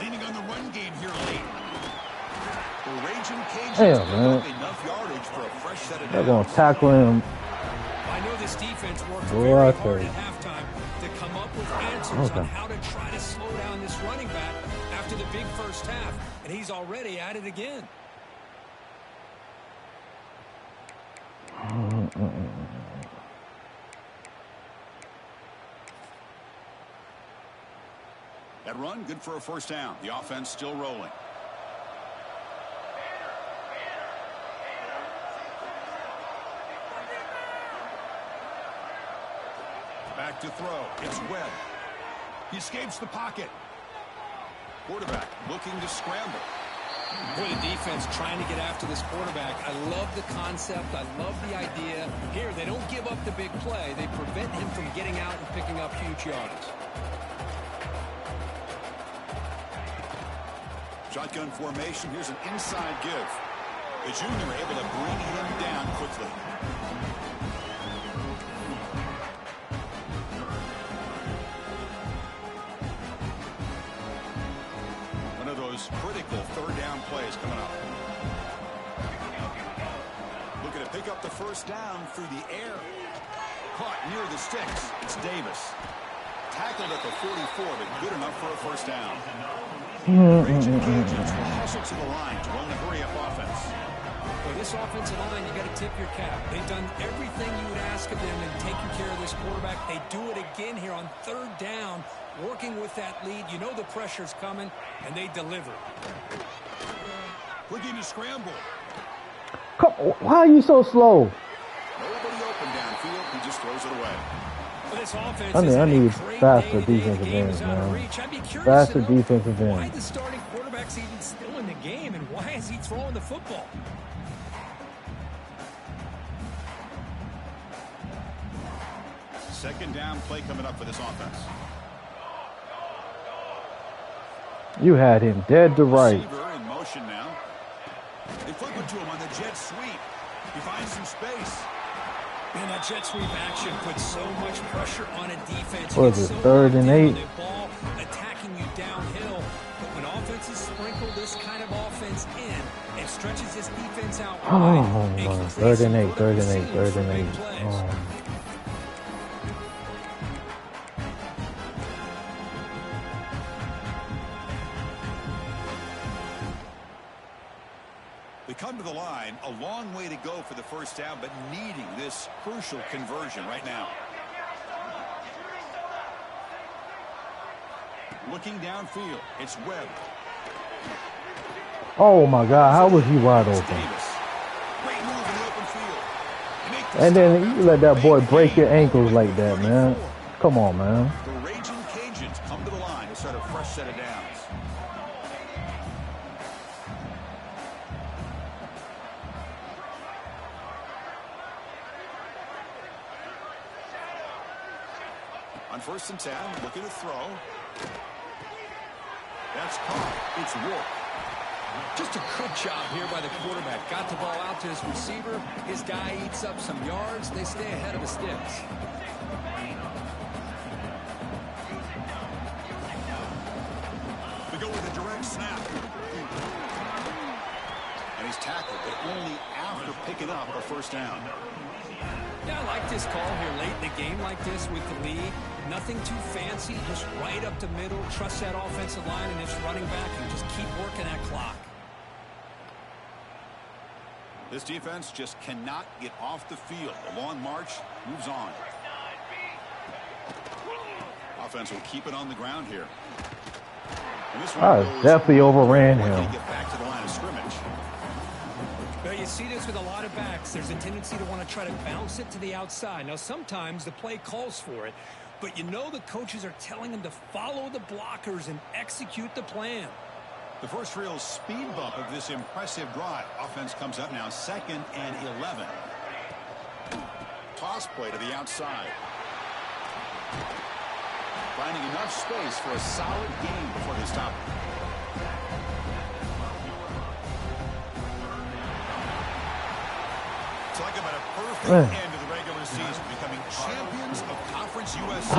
Leaning on the run game here late. The Ragin Cajuns enough yardage for a fresh set of They're going to tackle him. I know this defense worked very hard at halftime to come up with answers on how to try to slow down this running back after the big first half, and he's already at it again. That run, good for a first down. The offense still rolling. Back to throw. It's Webb. He escapes the pocket. Quarterback looking to scramble. Boy, the defense trying to get after this quarterback. I love the concept. I love the idea. Here, they don't give up the big play. They prevent him from getting out and picking up huge yards. Shotgun formation. Here's an inside give. The junior able to bring him down quickly. One of those critical third down plays coming up. Looking to pick up the first down through the air. Caught near the sticks. It's Davis. Tackled at the 44, but good enough for a first down. Ragin Cajuns will hustle to the line to run the hurry-up offense. Well, this offensive line, you got to tip your cap. They've done everything you would ask of them in taking care of this quarterback. They do it again here on third down, working with that lead. You know the pressure's coming, and they deliver. Looking to scramble. Come on, why are you so slow? Nobody open downfield. He just throws it away. Well, this offense I need faster day-to-day. defensive The game ends, is out of man. reach. I'd be curious Faster to know defensive why ends. the starting quarterback's even still in the game, and why is he throwing the football? Second down play coming up for this offense. You had him dead to right. Receiver in motion now. They flip it to him on the jet sweep. He finds some space. Man, that jet sweep action puts so much pressure on a defense. What is it, 3rd and 8? The ball attacking you downhill. But when offenses sprinkle this kind of offense in, it stretches this defense out wide. Oh, my. 3rd and 8, 3rd and 8, 3rd and 8. Oh. We come to the line, a long way to go for the first down, but needing this crucial conversion right now. Looking downfield, it's Webb. Oh my God, how was he wide open? Great move in the open field. And then you let that boy break your ankles like that, man. Come on, man. The Ragin Cajuns come to the line to start a fresh set of downs. On 1st and 10, looking to throw. That's caught. It's Wolf. Just a good job here by the quarterback. Got the ball out to his receiver. His guy eats up some yards. They stay ahead of the sticks. They go with a direct snap. And he's tackled, but only after picking up a first down. Yeah, I like this call here late in the game like this with the lead. Nothing too fancy, just right up the middle. Trust that offensive line and this running back and just keep working that clock. This defense just cannot get off the field. The long march moves on. Offense will keep it on the ground here. And this one definitely overran him. Get back to the line of scrimmage. Well, you see this with a lot of backs. There's a tendency to want to try to bounce it to the outside. Now, sometimes the play calls for it, but you know the coaches are telling them to follow the blockers and execute the plan. The first real speed bump of this impressive drive. Offense comes up now 2nd and 11. Toss play to the outside. Finding enough space for a solid gain before they stop it. Talk about a perfect end to the regular season, becoming champions of Conference USA.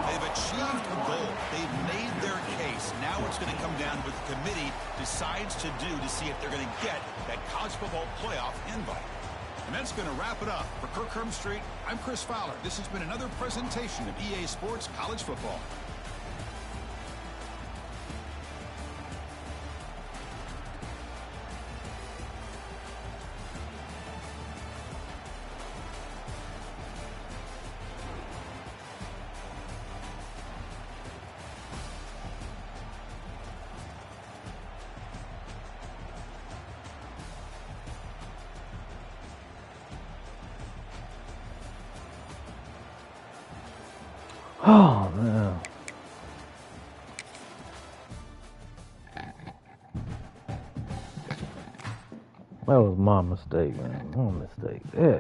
They've achieved a goal. They've made their case. Now it's going to come down to what the committee decides to do to see if they're going to get that college football playoff invite. And that's going to wrap it up. For Kirk Street, I'm Chris Fowler. This has been another presentation of EA Sports College Football. Oh, man. That was my mistake, man. My mistake. Yeah.